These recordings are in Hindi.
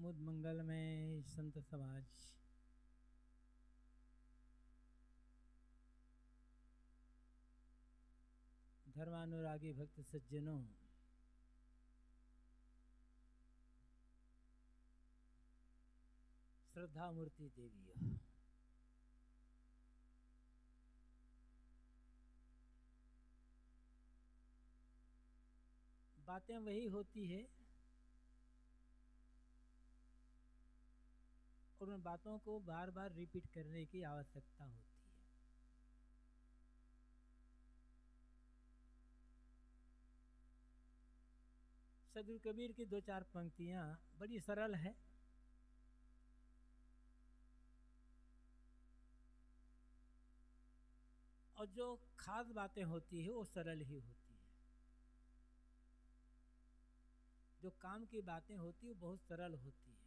मुद मंगलमय संत समाज। धर्मानुरागी भक्त सज्जनों, श्रद्धा मूर्ति देवियों, बातें वही होती है और उन बातों को बार बार रिपीट करने की आवश्यकता होती है। सदगुरु कबीर की दो चार पंक्तियां बड़ी सरल है, और जो खास बातें होती है वो सरल ही होती है। जो काम की बातें होती है वो बहुत सरल होती है।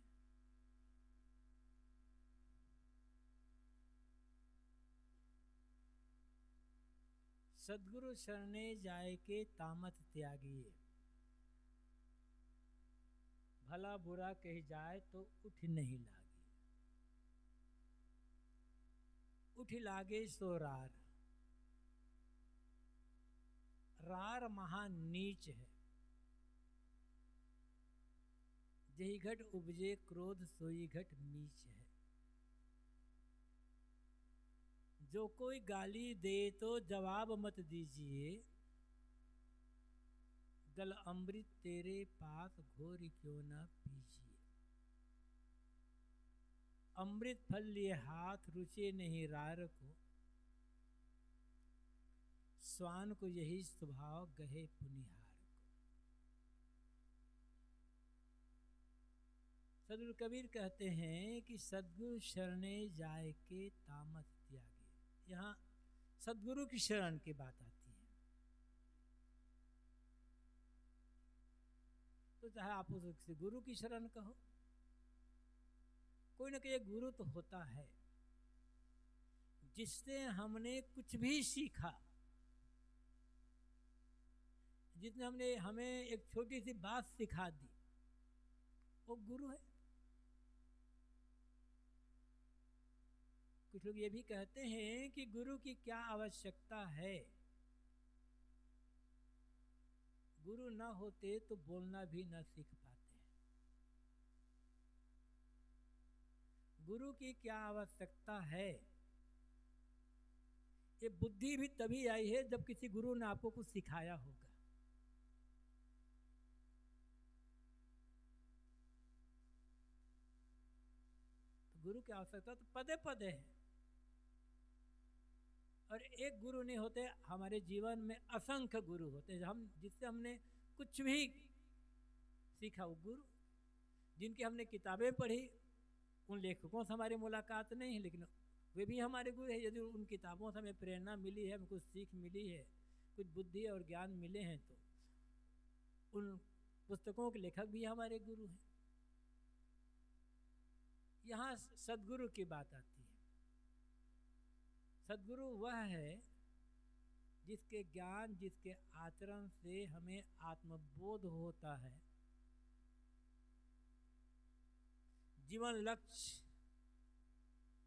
सद्गुरु शरणे जाए के तामत त्यागिए, भला बुरा कही जाए तो उठ नहीं लागी। उठ लागे सो रार, रार महा नीच है। जही घट उपजे क्रोध सोई घट नीच है। जो कोई गाली दे तो जवाब मत दीजिए, गल अमृत तेरे पास घोर क्यों न पीजिए। अमृत फल लिए हाथ रुचे नहीं रार को, स्वान को यही स्वभाव गहे पुनिहार को। सदगुरु कबीर कहते हैं कि सदगुरु शरणे जाए के तामत त्यागे। यहाँ सदगुरु की शरण की बात आती है। तो चाहे आप उसे किसी गुरु की शरण कहो, कोई ना कोई गुरु तो होता है जिससे हमने कुछ भी सीखा, जिसने हमने हमें एक छोटी सी बात सिखा दी, वो गुरु है। कुछ लोग ये भी कहते हैं कि गुरु की क्या आवश्यकता है, गुरु ना होते तो बोलना भी ना सीख पाते हैं। गुरु की क्या आवश्यकता है, ये बुद्धि भी तभी आई है जब किसी गुरु ने आपको कुछ सिखाया होगा। तो गुरु की आवश्यकता तो पदे पदे है, और एक गुरु नहीं होते, हमारे जीवन में असंख्य गुरु होते हैं। हम जिससे हमने कुछ भी सीखा वो गुरु। जिनकी हमने किताबें पढ़ी, उन लेखकों से हमारी मुलाकात नहीं है, लेकिन वे भी हमारे गुरु हैं। यदि उन किताबों से हमें प्रेरणा मिली है, हमें कुछ सीख मिली है, कुछ बुद्धि और ज्ञान मिले हैं, तो उन पुस्तकों के लेखक भी हमारे गुरु हैं। यहाँ सद्गुरु की बात आती है। सद्गुरु वह है जिसके ज्ञान, जिसके आचरण से हमें आत्मबोध होता है, जीवन लक्ष्य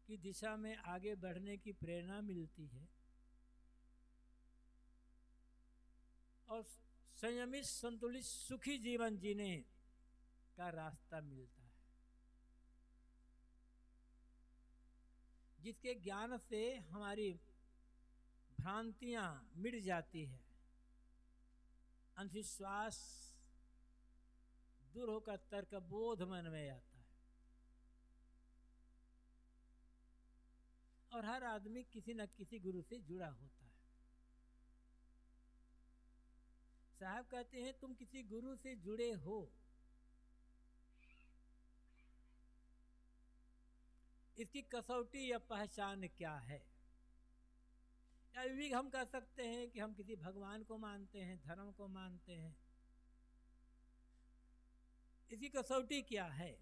की दिशा में आगे बढ़ने की प्रेरणा मिलती है, और संयमित संतुलित सुखी जीवन जीने का रास्ता मिलता है। जिसके ज्ञान से हमारी भ्रांतियां मिट जाती है, अंधविश्वास दूर होकर तर्कबोध मन में आता है। और हर आदमी किसी न किसी गुरु से जुड़ा होता है। साहब कहते हैं तुम किसी गुरु से जुड़े हो, इसकी कसौटी या पहचान क्या है? या भी हम कह सकते हैं कि हम किसी भगवान को मानते हैं, धर्म को मानते हैं, इसकी कसौटी क्या है?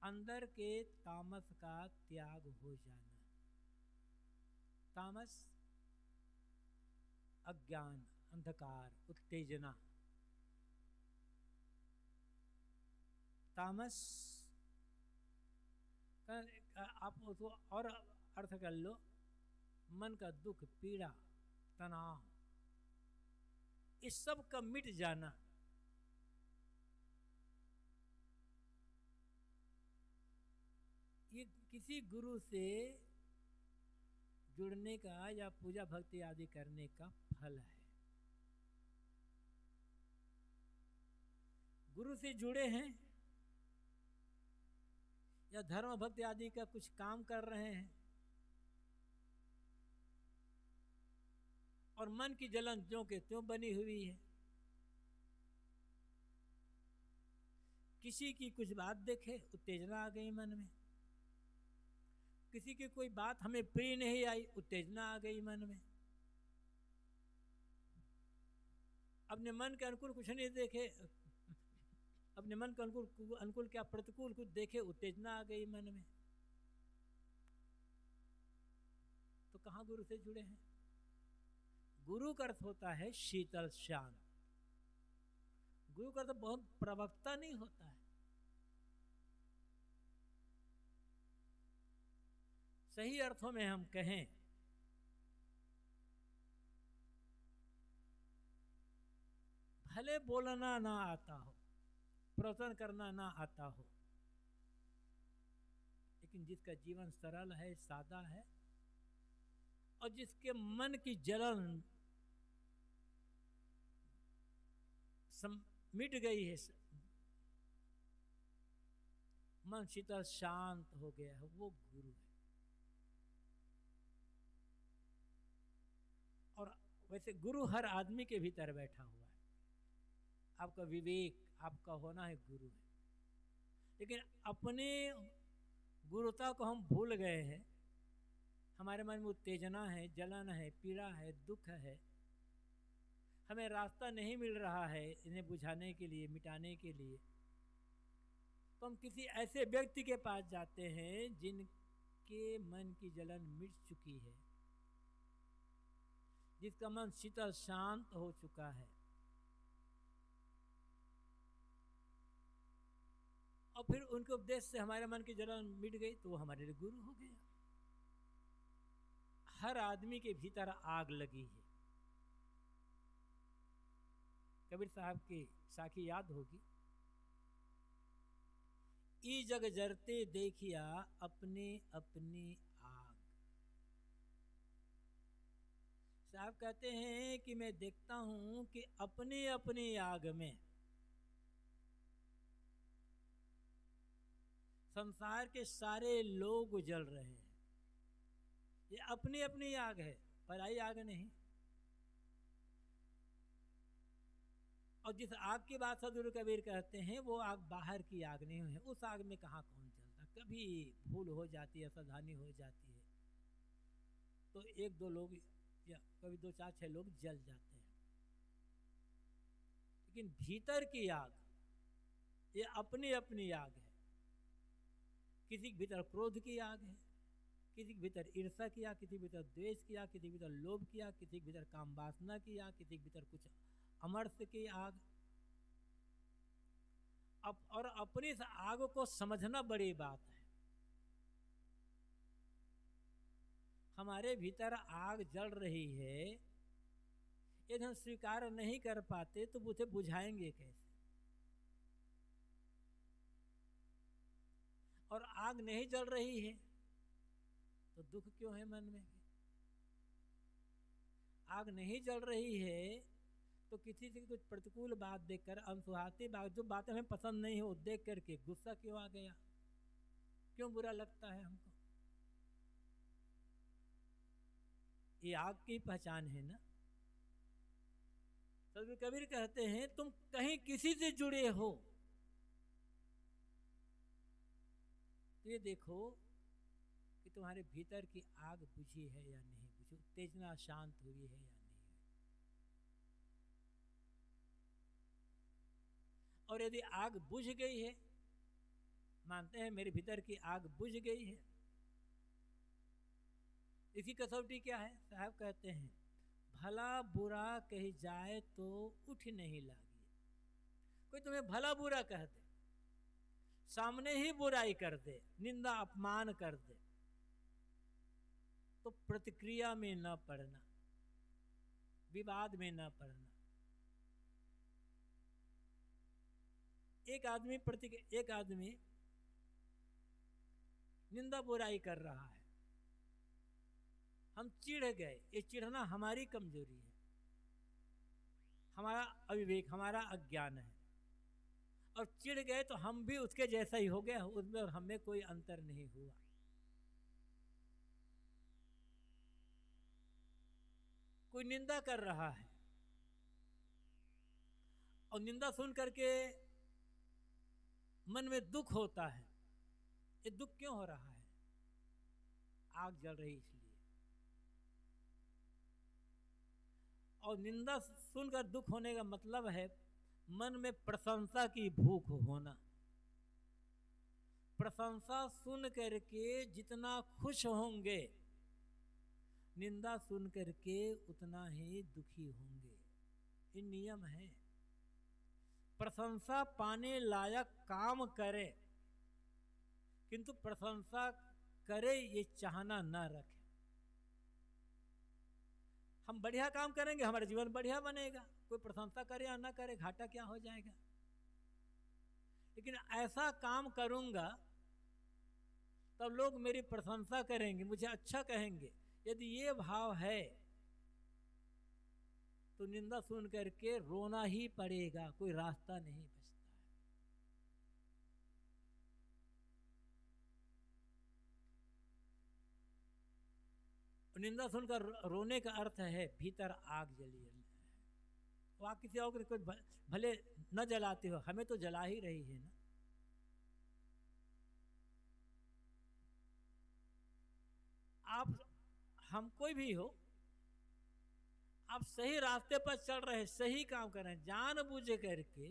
अंदर के तामस का त्याग हो जाना। तामस अज्ञान, अंधकार, उत्तेजना, तामस आप उसको और अर्थ कर लो, मन का दुख, पीड़ा, तनाव, इस सब का मिट जाना। ये किसी गुरु से जुड़ने का या पूजा भक्ति आदि करने का फल है। गुरु से जुड़े हैं या धर्म भक्ति आदि का कुछ काम कर रहे हैं और मन की जलन ज्यों के त्यों बनी हुई है, किसी की कुछ बात देखे उत्तेजना आ गई मन में, किसी की कोई बात हमें प्रिय नहीं आई उत्तेजना आ गई मन में, अपने मन के अनुकूल कुछ नहीं देखे, अपने मन के अनुकूल क्या प्रतिकूल कुछ देखे उत्तेजना आ गई मन में, तो कहाँ गुरु से जुड़े हैं? गुरु का अर्थ होता है शीतल शांत। गुरु का अर्थ बहुत प्रवक्ता नहीं होता है। सही अर्थों में हम कहें भले बोलना ना आता हो, प्रवचन करना ना आता हो, लेकिन जिसका जीवन सरल है, सादा है और जिसके मन की जलन मिट गई है, मन शीतल शांत हो गया है, वो गुरु है। और वैसे गुरु हर आदमी के भीतर बैठा हुआ है। आपका विवेक, आपका होना है गुरु है। लेकिन अपने गुरुता को हम भूल गए हैं। हमारे मन में उत्तेजना है, जलन है, पीड़ा है, दुख है, हमें रास्ता नहीं मिल रहा है इन्हें बुझाने के लिए, मिटाने के लिए। तो हम किसी ऐसे व्यक्ति के पास जाते हैं जिनके मन की जलन मिट चुकी है, जिसका मन शीतल शांत हो चुका है, और फिर उनके उपदेश से हमारे मन की जलन मिट गई तो वो हमारे लिए गुरु हो गया। हर आदमी के भीतर आग लगी है। कबीर साहब की साखी याद होगी, ई जग जरते देखिया अपने अपनी आग। साहब कहते हैं कि मैं देखता हूं कि अपनी अपनी आग में संसार के सारे लोग जल रहे हैं। ये अपनी अपनी आग है, पराई आग नहीं। और जिस आग की बात सदगुरु कबीर कहते हैं वो आग बाहर की आग नहीं है। उस आग में कहाँ कौन जलता, कभी भूल हो जाती है, सावधानी हो जाती है तो एक दो लोग या कभी दो चार छह लोग जल जाते हैं। लेकिन भीतर की आग ये अपनी अपनी आग है। किसी के भीतर क्रोध की आग है, किसी के भीतर ईर्ष्या की आग, किसी के भीतर द्वेष की आग, किसी के भीतर लोभ की आग, किसी के भीतर काम वासना की आग, किसी के भीतर कुछ अमरत्व की आग। और अपनी इस आग को समझना बड़ी बात है। हमारे भीतर आग जल रही है, यदि हम स्वीकार नहीं कर पाते तो उसे बुझाएंगे कैसे? और आग नहीं जल रही है तो दुख क्यों है मन में? आग नहीं जल रही है तो किसी से कुछ प्रतिकूल बात देखकर, अनसुहाती बात, जो बातें हमें पसंद नहीं हो देख करके गुस्सा क्यों आ गया, क्यों बुरा लगता है हमको? ये आग की पहचान है ना। सदगुरु कबीर कहते हैं तुम कहीं किसी से जुड़े हो तो ये देखो कि तुम्हारे भीतर की आग बुझी है या नहीं बुझी, उत्तेजना शांत हुई है या नहीं। और यदि आग बुझ गई है, मानते हैं मेरे भीतर की आग बुझ गई है, इसी कसौटी क्या है? साहब कहते हैं भला बुरा कही जाए तो उठ नहीं लागी। कोई तुम्हें भला बुरा कह दे, सामने ही बुराई कर दे, निंदा अपमान कर दे, तो प्रतिक्रिया में न पड़ना, विवाद में न पड़ना। एक आदमी निंदा बुराई कर रहा है, हम चिढ़ गए। ये चिढ़ना हमारी कमजोरी है, हमारा अविवेक, हमारा अज्ञान है, और चिढ़ गए तो हम भी उसके जैसा ही हो गए, उसमें और हमें कोई अंतर नहीं हुआ। कोई निंदा कर रहा है और निंदा सुन करके मन में दुख होता है। ये दुख क्यों हो रहा है? आग जल रही इसलिए। और निंदा सुनकर दुख होने का मतलब है मन में प्रशंसा की भूख होना। प्रशंसा सुन करके जितना खुश होंगे, निंदा सुन करके उतना ही दुखी होंगे। ये नियम है। प्रशंसा पाने लायक काम करे, किंतु प्रशंसा करे ये चाहना न रखे। हम बढ़िया काम करेंगे, हमारा जीवन बढ़िया बनेगा। कोई प्रशंसा करे या ना करे, घाटा क्या हो जाएगा। लेकिन ऐसा काम करूंगा तब लोग मेरी प्रशंसा करेंगे, मुझे अच्छा कहेंगे। यदि ये भाव है तो निंदा सुन करके रोना ही पड़ेगा, कोई रास्ता नहीं बचता है। निंदा सुनकर रोने का अर्थ है भीतर आग जली है। वो आग किसी और को भले न जलाते हो, हमें तो जला ही रही है ना। आप, हम कोई भी हो, आप सही रास्ते पर चल रहे हैं, सही काम कर रहे हैं, जानबूझ करके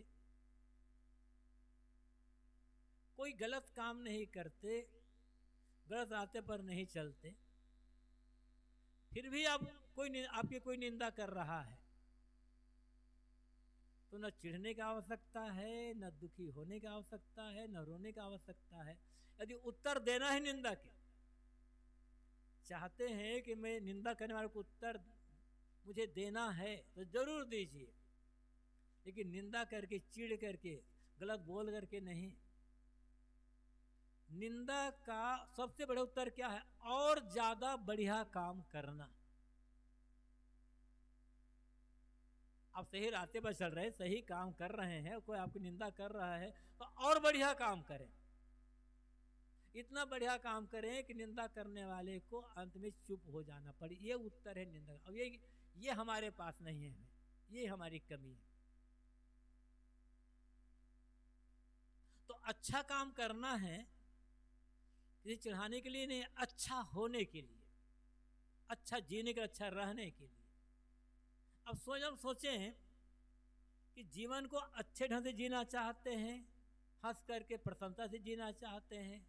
कोई गलत काम नहीं करते, गलत रास्ते पर नहीं चलते, फिर भी आपकी कोई निंदा कर रहा है, तो न चिढ़ने की आवश्यकता है, न दुखी होने की आवश्यकता है, न रोने की आवश्यकता है। यदि उत्तर देना है निंदा के, चाहते हैं कि मैं निंदा करने वाले को उत्तर मुझे देना है, तो जरूर दीजिए, लेकिन निंदा करके, चिढ़ करके, गलत बोल करके नहीं। निंदा का सबसे बड़ा उत्तर क्या है? और ज्यादा बढ़िया काम करना। आप सही रास्ते पर चल रहे हैं, सही काम कर रहे हैं, कोई आपकी निंदा कर रहा है तो और बढ़िया काम करें। इतना बढ़िया काम करें कि निंदा करने वाले को अंत में चुप हो जाना पड़े। ये उत्तर है निंदा। अब ये हमारे पास नहीं है, ये हमारी कमी है। तो अच्छा काम करना है, किसी चढ़ाने के लिए नहीं, अच्छा होने के लिए, अच्छा जीने के, अच्छा रहने के लिए। अब सोचें कि जीवन को अच्छे ढंग से जीना चाहते हैं, हंस करके प्रसन्नता से जीना चाहते हैं,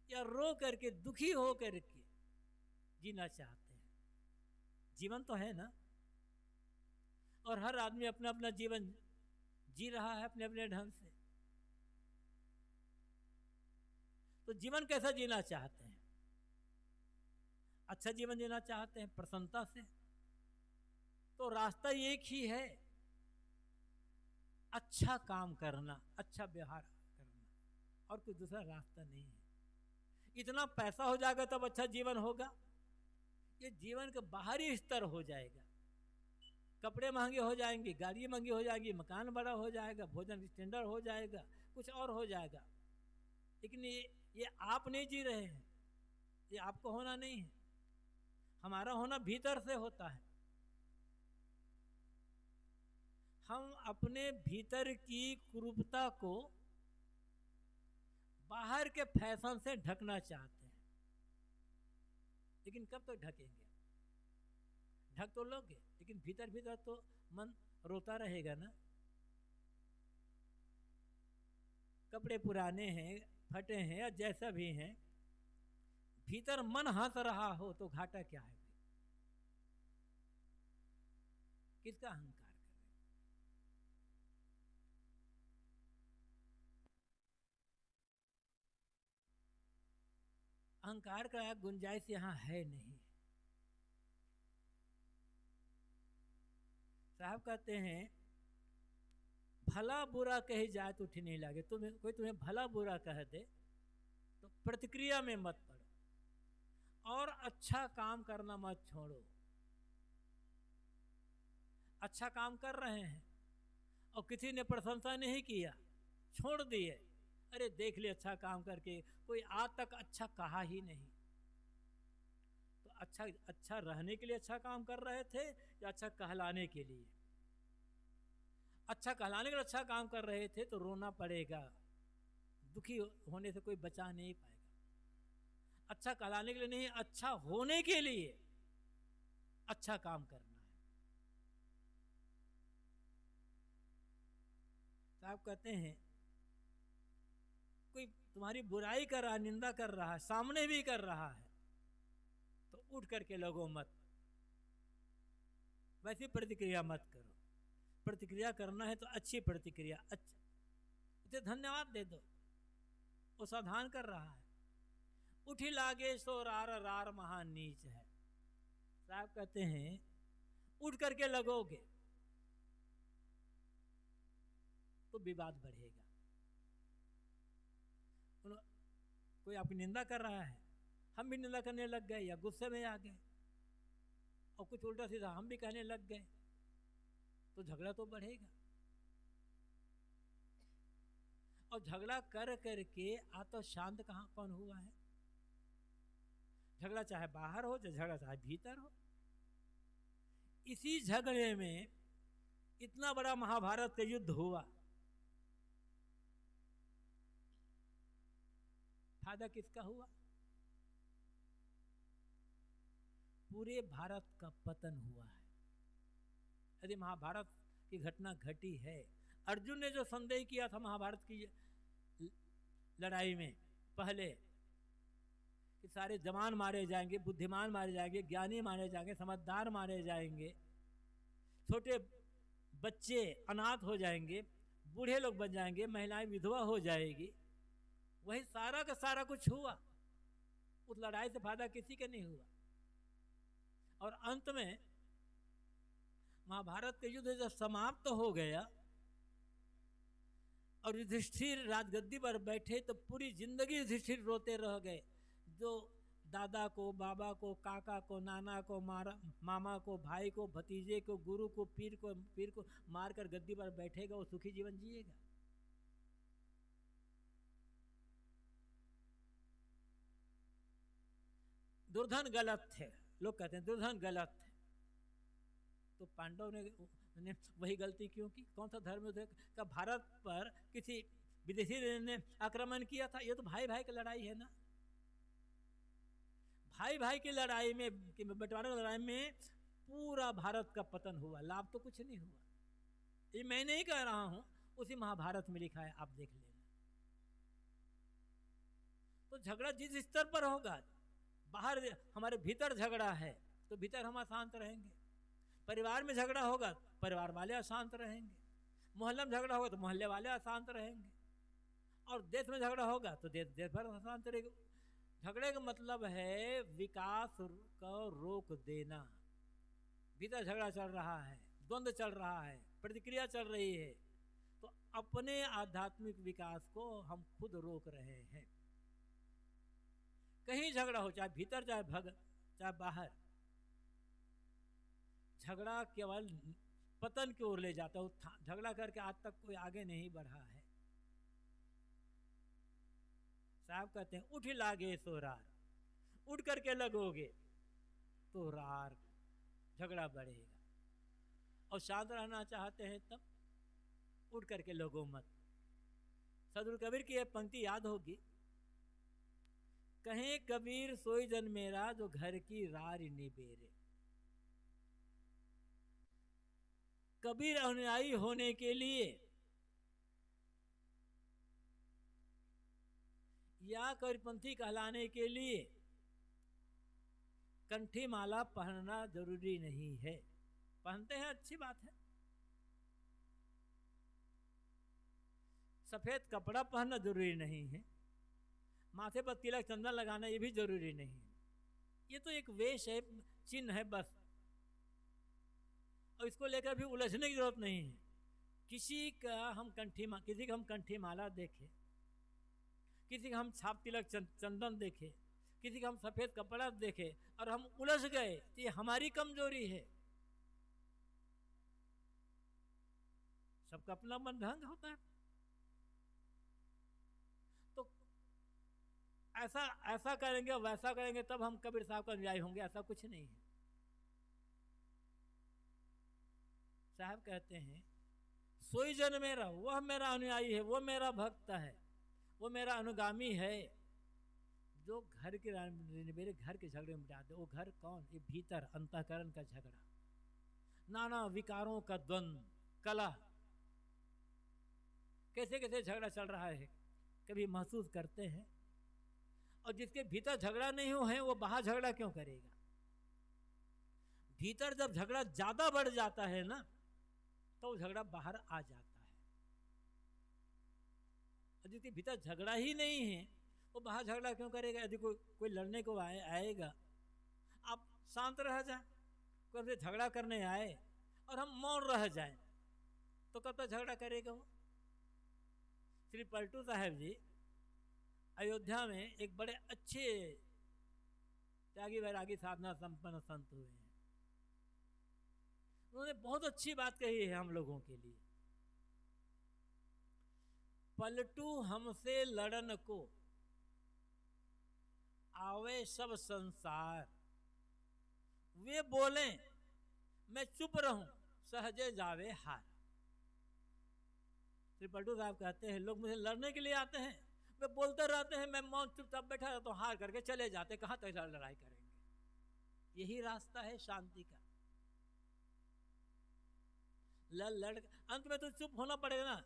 या रो करके दुखी हो करके जीना चाहते हैं। जीवन तो है ना, और हर आदमी अपना अपना जीवन जी रहा है अपने अपने ढंग से। तो जीवन कैसा जीना चाहते हैं? अच्छा जीवन जीना चाहते हैं प्रसन्नता से, तो रास्ता एक ही है, अच्छा काम करना, अच्छा व्यवहार करना, और कोई दूसरा रास्ता नहीं है। इतना पैसा हो जाएगा तब अच्छा जीवन होगा? ये जीवन का बाहरी स्तर हो जाएगा, कपड़े महंगे हो जाएंगे, गाड़ी महंगी हो जाएगी, मकान बड़ा हो जाएगा, भोजन स्टैंडर्ड हो जाएगा, कुछ और हो जाएगा, लेकिन ये आप नहीं जी रहे हैं, ये आपको होना नहीं है। हमारा होना भीतर से होता है। हम अपने भीतर की कुरूपता को बाहर के फैशन से ढकना चाहते हैं, लेकिन कब तक ढकेंगे? ढक तो लोगे, लेकिन भीतर भीतर तो मन रोता रहेगा ना। कपड़े पुराने हैं, फटे हैं, या जैसा भी हैं, भीतर मन हंस रहा हो तो घाटा क्या है? किसका अहंकार? अहंकार का गुंजाइश यहाँ है नहीं। साहब कहते हैं भला बुरा कही जाए तो उठी नहीं लागे। कोई तुम्हें भला बुरा कह दे तो प्रतिक्रिया में मत पड़ो और अच्छा काम करना मत छोड़ो। अच्छा काम कर रहे हैं और किसी ने प्रशंसा नहीं किया, छोड़ दिए, अरे देख ले अच्छा काम करके, कोई आज तक अच्छा कहा ही नहीं। तो अच्छा रहने के लिए अच्छा काम कर रहे थे या अच्छा कहलाने के लिए? अच्छा कहलाने के लिए अच्छा काम कर रहे थे तो रोना पड़ेगा, दुखी होने से कोई बचा नहीं पाएगा। अच्छा कहलाने के लिए नहीं, अच्छा होने के लिए अच्छा काम करना है। साहब कहते हैं कोई तुम्हारी बुराई कर रहा है, निंदा कर रहा है, सामने भी कर रहा है, तो उठ करके लगो मत, वैसी प्रतिक्रिया मत करो। प्रतिक्रिया करना है तो अच्छी प्रतिक्रिया, अच्छा उसे धन्यवाद दे दो, वो सावधान कर रहा है। उठी लागे सो रार, रार महान नीच है। साहब कहते हैं उठ करके लगोगे तो विवाद बढ़ेगा। कोई आपकी निंदा कर रहा है, हम भी निंदा करने लग गए या गुस्से में आ गए और कुछ उल्टा सीधा हम भी कहने लग गए, तो झगड़ा तो बढ़ेगा। और झगड़ा कर करके तो शांत कौन हुआ है? झगड़ा चाहे बाहर हो, झगड़ा चाहे भीतर हो। इसी झगड़े में इतना बड़ा महाभारत का युद्ध हुआ, फायदा किसका हुआ? पूरे भारत का पतन हुआ है। यदि महाभारत की घटना घटी है, अर्जुन ने जो संदेह किया था महाभारत की लड़ाई में पहले कि सारे जवान मारे जाएंगे, बुद्धिमान मारे जाएंगे, ज्ञानी मारे जाएंगे, समझदार मारे जाएंगे, छोटे बच्चे अनाथ हो जाएंगे, बूढ़े लोग बन जाएंगे, महिलाएं विधवा हो जाएगी, वही सारा का सारा कुछ हुआ। उस लड़ाई से फायदा किसी का नहीं हुआ। और अंत में महाभारत का युद्ध जब समाप्त हो गया और युधिष्ठिर राजगद्दी पर बैठे तो पूरी जिंदगी युधिष्ठिर रोते रह गए। जो दादा को, बाबा को, काका को, नाना को, मामा को, भाई को, भतीजे को, गुरु को, पीर को मारकर गद्दी पर बैठेगा, वो सुखी जीवन जिएगा? दुर्योधन गलत थे, लोग कहते हैं दुर्योधन गलत थे, तो पांडव ने वही गलती क्यों की? कौन सा धर्म का भारत पर किसी विदेशी ने आक्रमण किया था? ये तो भाई भाई की लड़ाई है ना। भाई भाई की लड़ाई में, बंटवारे की लड़ाई में पूरा भारत का पतन हुआ, लाभ तो कुछ नहीं हुआ। ये मैं नहीं कह रहा हूं, उसी महाभारत में लिखा है, आप देख लेना। तो झगड़ा जिस स्तर पर होगा, बाहर हमारे भीतर झगड़ा है तो भीतर हम अशांत रहेंगे, परिवार में झगड़ा होगा परिवार वाले अशांत रहेंगे, मोहल्ले में झगड़ा होगा तो मोहल्ले वाले अशांत रहेंगे, और देश में झगड़ा होगा तो देश भर अशांत रहेगा। झगड़े का मतलब है विकास को रोक देना। भीतर झगड़ा चल रहा है, द्वंद्व चल रहा है, प्रतिक्रिया चल रही है, तो अपने आध्यात्मिक विकास को हम खुद रोक रहे हैं। कहीं झगड़ा हो, चाहे भीतर चाहे बाहर, झगड़ा केवल पतन की ओर ले जाता है। झगड़ा करके आज तक कोई आगे नहीं बढ़ा है। साहब कहते हैं उठ लागे सो रार, उठ करके लगोगे तो रार, झगड़ा बढ़ेगा। और शांत रहना चाहते हैं तब उठ करके लगो मत। सदगुरु कबीर की एक पंक्ति याद होगी, कहें कबीर सोई जन मेरा जो घर की रार निबेरे। कबीर अनुयायी होने के लिए या कबीरपंथी कहलाने के लिए कंठी माला पहनना जरूरी नहीं है। पहनते हैं, अच्छी बात है। सफेद कपड़ा पहनना जरूरी नहीं है। माथे पर तिलक चंदन लगाना ये भी जरूरी नहीं है, ये तो एक वेश है, चिन्ह है बस। और इसको लेकर भी उलझने की जरूरत नहीं है। किसी का हम किसी का हम कंठी माला देखें, किसी का हम छाप तिलक चंदन देखें, किसी का हम सफेद कपड़ा देखें और हम उलझ गए, तो ये हमारी कमजोरी है। सबका अपना मन ढंग होता है। तो ऐसा करेंगे वैसा करेंगे तब हम कबीर साहब का अनुयायी होंगे, ऐसा कुछ नहीं है। साहब कहते हैं सोई जन मेरा, वह मेरा अनुयायी है, वो मेरा भक्त है, वो मेरा अनुगामी है, जो घर के मेरे घर के झगड़े मिटा दे। वो घर कौन? ये भीतर अंतःकरण का झगड़ा, नाना विकारों का द्वंद्व, कलह, कैसे कैसे झगड़ा चल रहा है कभी महसूस करते हैं। और जिसके भीतर झगड़ा नहीं हो है वो बाहर झगड़ा क्यों करेगा? भीतर जब झगड़ा ज्यादा बढ़ जाता है ना, तो झगड़ा बाहर आ जाता है। और जिसके भीतर झगड़ा ही नहीं है वो बाहर झगड़ा क्यों करेगा? यदि कोई लड़ने को आएगा, आप शांत रह जाए, कोई हमसे झगड़ा करने आए और हम मौन रह जाए, तो कब तक झगड़ा करेगा वो? श्री पलटू साहब जी अयोध्या में एक बड़े अच्छे त्यागी वैरागी साधना संपन्न संत हुए हैं। उन्होंने बहुत अच्छी बात कही है हम लोगों के लिए। पलटू हमसे लड़न को आवे सब संसार, वे बोले मैं चुप रहूं सहजे जावे हार। श्री पलटू साहब कहते हैं लोग मुझे लड़ने के लिए आते हैं, वे बोलते रहते हैं, मैं मौन चुपचाप बैठा रहता हूं, हार करके चले जाते, कहां तक लड़ाई करेंगे? यही रास्ता है शांति का। लड़ अंत में तो चुप होना पड़ेगा ना,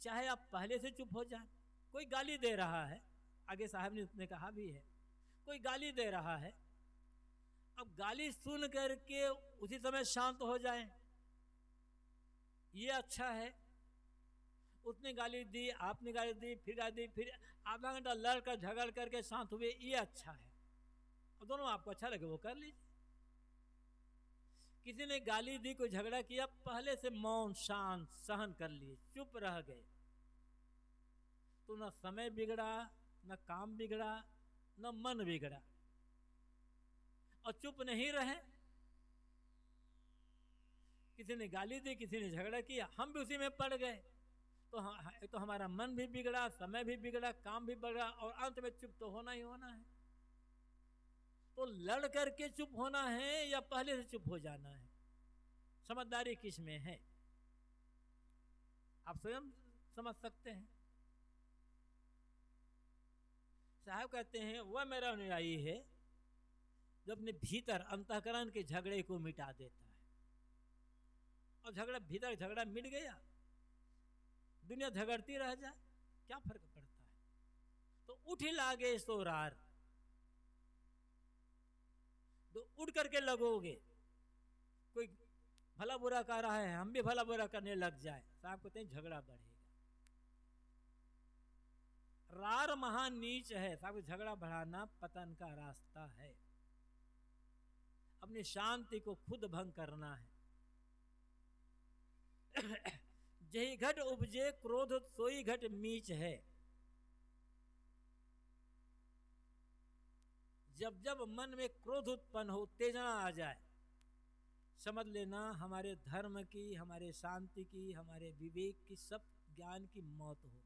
चाहे आप पहले से चुप हो जाए। कोई गाली दे रहा है, आगे साहब ने उसने कहा भी है, कोई गाली दे रहा है, अब गाली सुन करके उसी समय शांत हो जाए, ये अच्छा है। उसने गाली दी, आपने गाली दी, फिर गाली दी, फिर आधा घंटा लड़ कर झगड़ करके शांत हुए, ये अच्छा है। और दोनों आपको अच्छा लगे वो कर लीजिए। किसी ने गाली दी, कोई झगड़ा किया, पहले से मौन शांत सहन कर लिए, चुप रह गए, तो न समय बिगड़ा, न काम बिगड़ा, न मन बिगड़ा। और चुप नहीं रहे, किसी ने गाली दी, किसी ने झगड़ा किया, हम भी उसी में पड़ गए, तो हमारा मन भी बिगड़ा, समय भी बिगड़ा, काम भी बिगड़ा, और अंत में चुप तो होना ही होना है। तो लड़ करके चुप होना है या पहले से चुप हो जाना है? समझदारी किस में है? आप स्वयं समझ सकते हैं। साहब कहते हैं वह मेरा अनुयायी है जो अपने भीतर अंतःकरण के झगड़े को मिटा देता है। और झगड़ा भीतर झगड़ा मिट गया, दुनिया झगड़ती रह जाए, क्या फर्क पड़ता है? तो उठ लागे सोरार, तो उठ करके लगोगे। कोई भला बुरा कर रहा है, हम भी भला बुरा करने लग जाए, साहब कहते हैं झगड़ा बढ़ेगा। रार महान नीच है, साहब झगड़ा बढ़ाना पतन का रास्ता है। अपनी शांति को खुद भंग करना है। जही घट उपजे क्रोध सोई घट मीच है। जब जब मन में क्रोध उत्पन्न हो, उत्तेजना आ जाए, समझ लेना हमारे धर्म की, हमारे शांति की, हमारे विवेक की, सब ज्ञान की मौत होगी।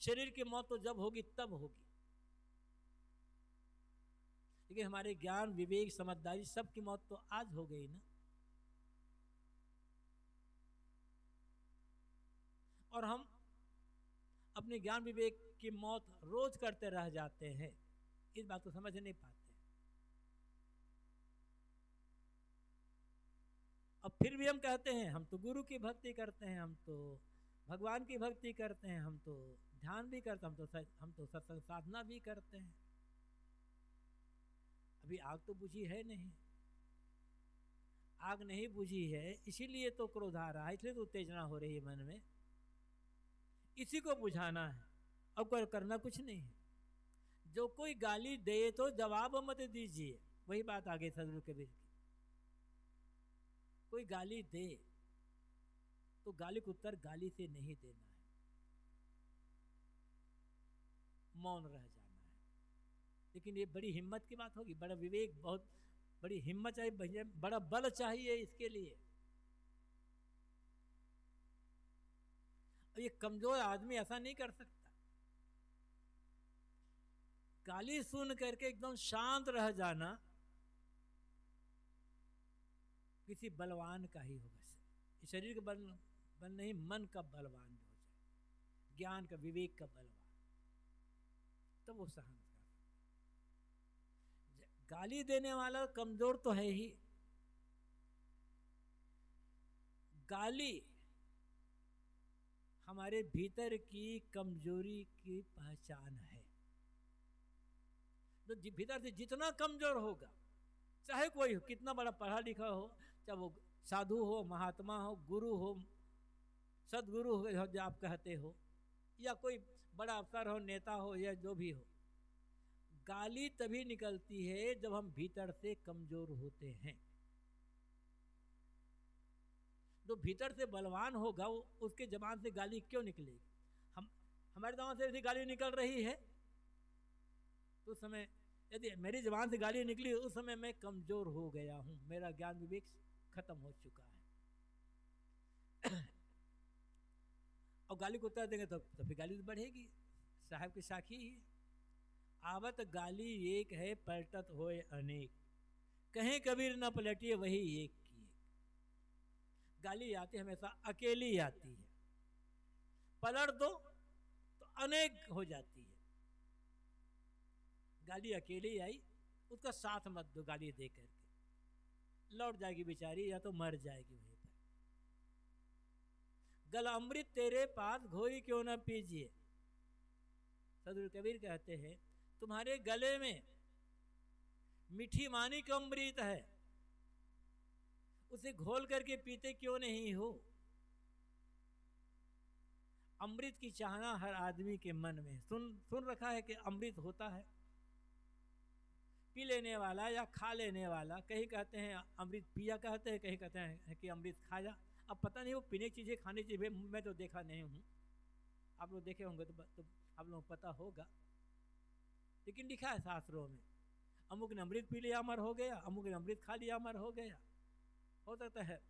शरीर की मौत तो जब होगी तब होगी, लेकिन हमारे ज्ञान, विवेक, समझदारी सब की मौत तो आज हो गई ना। और हम अपने ज्ञान विवेक की मौत रोज करते रह जाते हैं, इस बात को समझ नहीं पाते। अब फिर भी हम कहते हैं हम तो गुरु की भक्ति करते हैं, हम तो भगवान की भक्ति करते हैं, हम तो ध्यान भी करते हैं, हम तो सत्संग साधना भी करते हैं। अभी आग तो बुझी है नहीं, आग नहीं बुझी है, इसीलिए तो क्रोध आ रहा है, इसलिए तो उत्तेजना हो रही है मन में। इसी को बुझाना है, अब करना कुछ नहीं है। जो कोई गाली दे तो जवाब मत दीजिए, वही बात आगे सदगुरु कबीर की। कोई गाली दे तो गाली का उत्तर गाली से नहीं देना है, मौन रह जाना है। लेकिन ये बड़ी हिम्मत की बात होगी, बड़ा विवेक, बहुत बड़ी हिम्मत चाहिए भैया, बड़ा बल चाहिए इसके लिए। ये कमजोर आदमी ऐसा नहीं कर सकता। गाली सुन करके एकदम शांत रह जाना किसी बलवान का ही होगा। शरीर का बल नहीं, मन का बलवान हो जाए, ज्ञान का, विवेक का बलवान, तो वो सहन कर सकता। गाली देने वाला कमजोर तो है ही। गाली हमारे भीतर की कमजोरी की पहचान है। तो भीतर से जितना कमजोर होगा, चाहे कोई हो, कितना बड़ा पढ़ा लिखा हो, चाहे वो साधु हो, महात्मा हो, गुरु हो, सदगुरु हो जो आप कहते हो, या कोई बड़ा अफसर हो, नेता हो, या जो भी हो, गाली तभी निकलती है जब हम भीतर से कमजोर होते हैं। जो भीतर से बलवान होगा वो, उसके जबान से गाली क्यों निकलेगी? हमारे जबान से ऐसी गाली निकल रही है तो उस समय यदि मेरी जबान से गाली निकली, उस समय मैं कमजोर हो गया हूं, मेरा ज्ञान विवेक खत्म हो चुका है। और गाली को उत्तर देंगे तो फिर गाली तो बढ़ेगी। साहब की साखी ही, आवत गाली एक है पलटत होए अनेक, कहीं कबीर न पलटिए वही एक की एक। गाली आती हमेशा अकेली आती है, पलट दो तो अनेक हो जाती है। गाली अकेली आई, उसका साथ मत दो, गाली दे करके लौट जाएगी बेचारी, या तो मर जाएगी वहीं पर। गल अमृत तेरे पास घोई क्यों न पीजिए। सदगुरु कबीर कहते हैं, तुम्हारे गले में मीठी मानी का अमृत है, उसे घोल करके पीते क्यों नहीं हो। अमृत की चाहना हर आदमी के मन में सुन रखा है कि अमृत होता है। पी लेने वाला या खा लेने वाला, कहीं कहते हैं अमृत पिया कहते हैं, कहीं कहते हैं कि अमृत खाया। अब पता नहीं वो पीने की चीज़ें, खाने की चीज़ें, मैं तो देखा नहीं हूँ, आप लोग देखे होंगे तो आप लोगों को पता होगा। लेकिन लिखा है शास्त्रों में, अमुक ने अमृत पी लिया अमर हो गया, अमुक ने अमृत खा लिया अमर हो गया। हो सकता है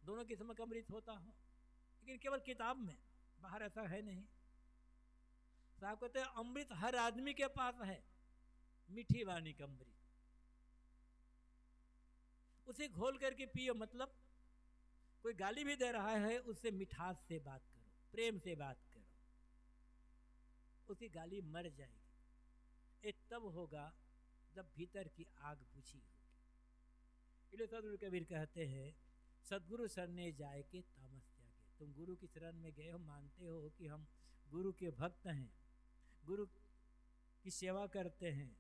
दोनों किस्म का अमृत होता हो, लेकिन केवल किताब में, बाहर ऐसा है नहीं। साहब कहते हैं अमृत हर आदमी के पास है, मीठी वाणी का अमृत, उसे घोल करके पियो। मतलब कोई गाली भी दे रहा है, उससे मिठास से बात करो, प्रेम से बात करो, उसकी गाली मर जाएगी। ये तब होगा जब भीतर की आग बुझी होगी। इसलिए सदगुरु कबीर कहते हैं, सदगुरु सरने जाए के तामस त्यागे। तुम गुरु की शरण में गए हो, मानते हो कि हम गुरु के भक्त हैं, गुरु की सेवा करते हैं,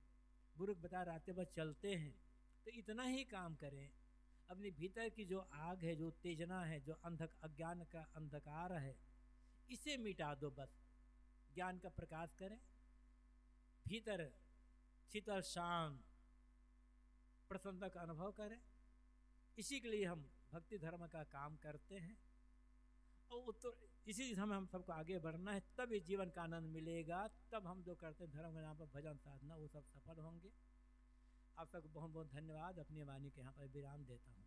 गुरु बता रास्ते पर चलते हैं, तो इतना ही काम करें। अपने भीतर की जो आग है, जो उत्तेजना है, जो अज्ञान का अंधकार है, इसे मिटा दो। बस ज्ञान का प्रकाश करें, भीतर शीतल शांत प्रसन्नता का अनुभव करें। इसी के लिए हम भक्ति धर्म का काम करते हैं, और इसी दिशा में हम सबको आगे बढ़ना है। तब इस जीवन का आनंद मिलेगा, तब हम जो करते हैं धर्म के नाम पर भजन साधना, वो सब सफल होंगे। आप सबको बहुत बहुत धन्यवाद। अपनी वाणी के यहाँ पर विराम देता हूँ।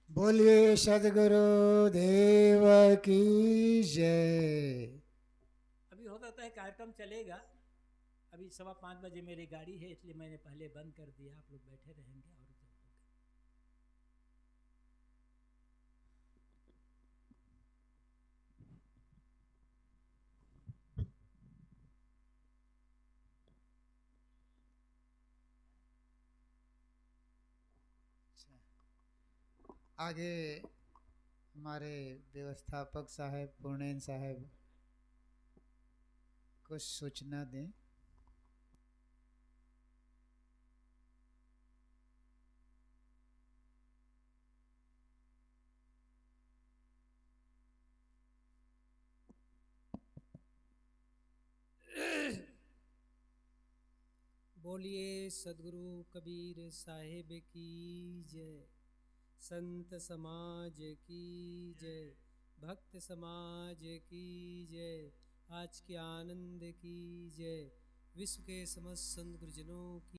बोलिए सदगुरु देव की जय। अभी हो सकता है कार्यक्रम चलेगा, अभी 5:15 बजे मेरी गाड़ी है, इसलिए मैंने पहले बंद कर दिया। आप लोग बैठे रहेंगे और जब होगा। आगे हमारे व्यवस्थापक साहब पूर्णेन साहब कुछ सूचना दें। बोलिए सदगुरु कबीर साहिब की जय, संत समाज की जय, भक्त समाज की जय, आज के आनंद की जय, विश्व के समस्त संत गुरुजनों की